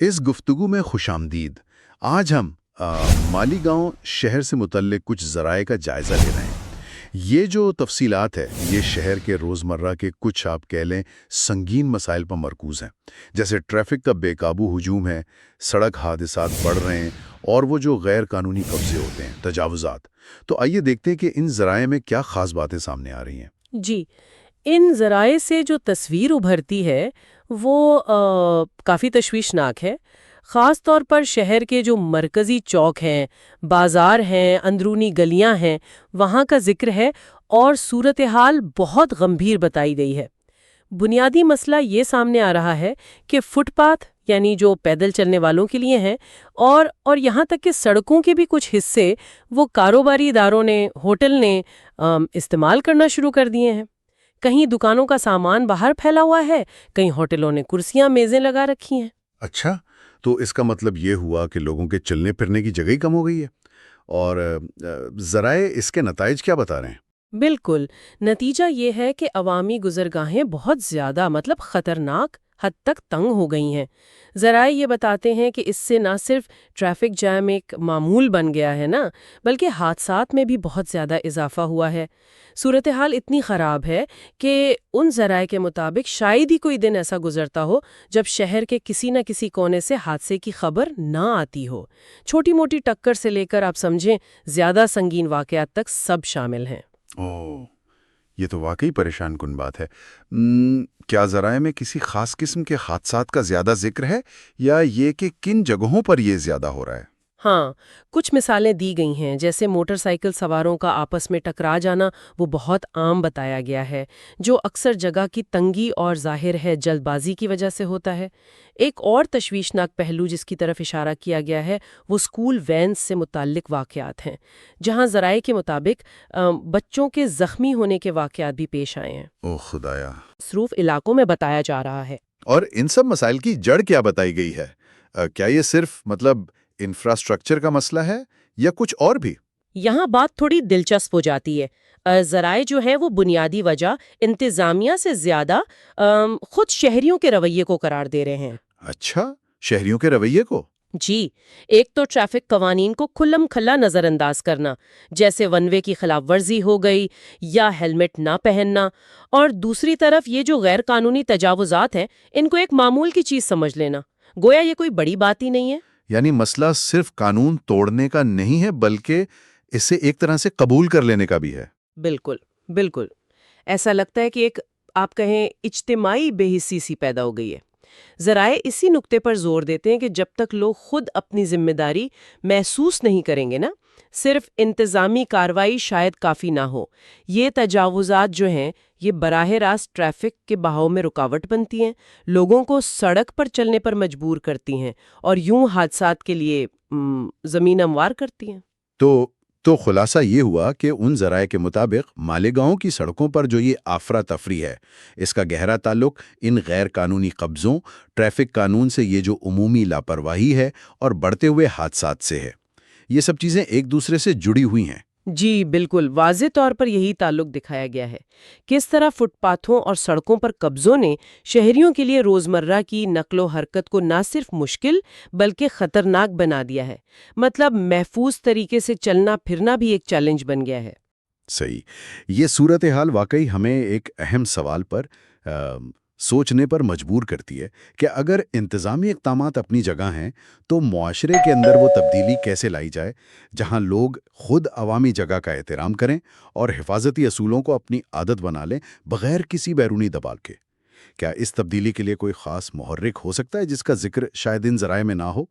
اس گفتگو میں خوش آمدید۔ آج ہم مالیگاؤں شہر سے متعلق کچھ ذرائع کا جائزہ لے رہے ہیں۔ یہ جو تفصیلات ہے یہ شہر کے روزمرہ کے کچھ آپ کہہ لیں سنگین مسائل پر مرکوز ہیں، جیسے ٹریفک کا بے قابو ہجوم ہے، سڑک حادثات بڑھ رہے ہیں اور وہ جو غیر قانونی قبضے ہوتے ہیں، تجاوزات۔ تو آئیے دیکھتے ہیں کہ ان ذرائع میں کیا خاص باتیں سامنے آ رہی ہیں۔ جی، ان ذرائع سے جو تصویر ابھرتی ہے وہ کافی تشویشناک ہے۔ خاص طور پر شہر کے جو مرکزی چوک ہیں، بازار ہیں، اندرونی گلیاں ہیں، وہاں کا ذکر ہے اور صورتحال بہت گمبھیر بتائی گئی ہے۔ بنیادی مسئلہ یہ سامنے آ رہا ہے کہ فٹ پاتھ یعنی جو پیدل چلنے والوں کے لیے ہیں اور یہاں تک کہ سڑکوں کے بھی کچھ حصے وہ کاروباری اداروں نے، ہوٹل نے استعمال کرنا شروع کر دیے ہیں۔ کہیں دکانوں کا سامان باہر پھیلا ہوا ہے، کہیں ہوٹلوں نے کرسیاں میزیں لگا رکھی ہیں۔ اچھا، تو اس کا مطلب یہ ہوا کہ لوگوں کے چلنے پھرنے کی جگہ ہی کم ہو گئی ہے۔ اور ذرائع اس کے نتائج کیا بتا رہے ہیں؟ بالکل، نتیجہ یہ ہے کہ عوامی گزرگاہیں بہت زیادہ خطرناک حد تک تنگ ہو گئی ہیں۔ ذرائع یہ بتاتے ہیں کہ اس سے نہ صرف ٹریفک جام ایک معمول بن گیا ہے نا، بلکہ حادثات میں بھی بہت زیادہ اضافہ ہوا ہے۔ صورتحال اتنی خراب ہے کہ ان ذرائع کے مطابق شاید ہی کوئی دن ایسا گزرتا ہو جب شہر کے کسی نہ کسی کونے سے حادثے کی خبر نہ آتی ہو۔ چھوٹی موٹی ٹکر سے لے کر آپ سمجھیں زیادہ سنگین واقعات تک سب شامل ہیں۔ اوہ، یہ تو واقعی پریشان کن بات ہے۔ کیا ذرائع میں کسی خاص قسم کے حادثات کا زیادہ ذکر ہے یا یہ کہ کن جگہوں پر یہ زیادہ ہو رہا ہے؟ ہاں، کچھ مثالیں دی گئی ہیں، جیسے موٹر سائیکل سواروں کا آپس میں ٹکرا جانا وہ بہت عام بتایا گیا ہے، جو اکثر جگہ کی تنگی اور ظاہر ہے جلد بازی کی وجہ سے ہوتا ہے۔ ایک اور تشویشناک پہلو جس کی طرف اشارہ کیا گیا ہے وہ اسکول وینز سے متعلق واقعات ہیں، جہاں ذرائع کے مطابق بچوں کے زخمی ہونے کے واقعات بھی پیش آئے ہیں۔ اوہ خدایا! مصروف علاقوں میں بتایا جا رہا ہے۔ اور ان سب مسائل کی جڑ کیا بتائی گئی ہے؟ کیا یہ صرف انفراسٹرکچر کا مسئلہ ہے یا کچھ اور بھی؟ یہاں بات تھوڑی دلچسپ ہو جاتی ہے۔ ذرائع جو ہیں وہ بنیادی وجہ انتظامیہ سے زیادہ خود شہریوں کے رویے کو قرار دے رہے ہیں۔ اچھا، شہریوں کے رویے کو؟ جی، ایک تو ٹریفک قوانین کو کھلم کھلا نظر انداز کرنا، جیسے ون وے کی خلاف ورزی ہو گئی یا ہیلمٹ نہ پہننا، اور دوسری طرف یہ جو غیر قانونی تجاوزات ہیں ان کو ایک معمول کی چیز سمجھ لینا، گویا یہ کوئی بڑی بات ہی نہیں ہے۔ یعنی مسئلہ صرف قانون توڑنے کا نہیں ہے بلکہ اسے ایک طرح سے قبول کر لینے کا بھی ہے۔ بالکل بالکل، ایسا لگتا ہے کہ ایک آپ کہیں اجتماعی بے حسی سی پیدا ہو گئی ہے۔ ذرائع اسی نقطے پر زور دیتے ہیں کہ جب تک لوگ خود اپنی ذمہ داری محسوس نہیں کریں گے نا، صرف انتظامی کارروائی شاید کافی نہ ہو۔ یہ تجاوزات جو ہیں یہ براہ راست ٹریفک کے بہاؤ میں رکاوٹ بنتی ہیں، لوگوں کو سڑک پر چلنے پر مجبور کرتی ہیں اور یوں حادثات کے لیے زمین ہموار کرتی ہیں۔ تو خلاصہ یہ ہوا کہ ان ذرائع کے مطابق مالیگاؤں کی سڑکوں پر جو یہ افراتفری ہے، اس کا گہرا تعلق ان غیر قانونی قبضوں، ٹریفک قانون سے یہ جو عمومی لاپرواہی ہے اور بڑھتے ہوئے حادثات سے ہے۔ یہ سب چیزیں ایک دوسرے سے جڑی ہوئی ہیں۔ جی بالکل، واضح طور پر یہی تعلق دکھایا گیا ہے۔ کس طرح فٹ پاتھوں اور سڑکوں پر قبضوں نے شہریوں کے لیے روزمرہ کی نقل و حرکت کو نہ صرف مشکل بلکہ خطرناک بنا دیا ہے۔ مطلب محفوظ طریقے سے چلنا پھرنا بھی ایک چیلنج بن گیا ہے۔ صحیح، یہ صورتحال واقعی ہمیں ایک اہم سوال پر سوچنے پر مجبور کرتی ہے کہ اگر انتظامی اقدامات اپنی جگہ ہیں تو معاشرے کے اندر وہ تبدیلی کیسے لائی جائے جہاں لوگ خود عوامی جگہ کا احترام کریں اور حفاظتی اصولوں کو اپنی عادت بنا لیں بغیر کسی بیرونی دباؤ کے۔ کیا اس تبدیلی کے لیے کوئی خاص محرک ہو سکتا ہے جس کا ذکر شاید ان ذرائع میں نہ ہو؟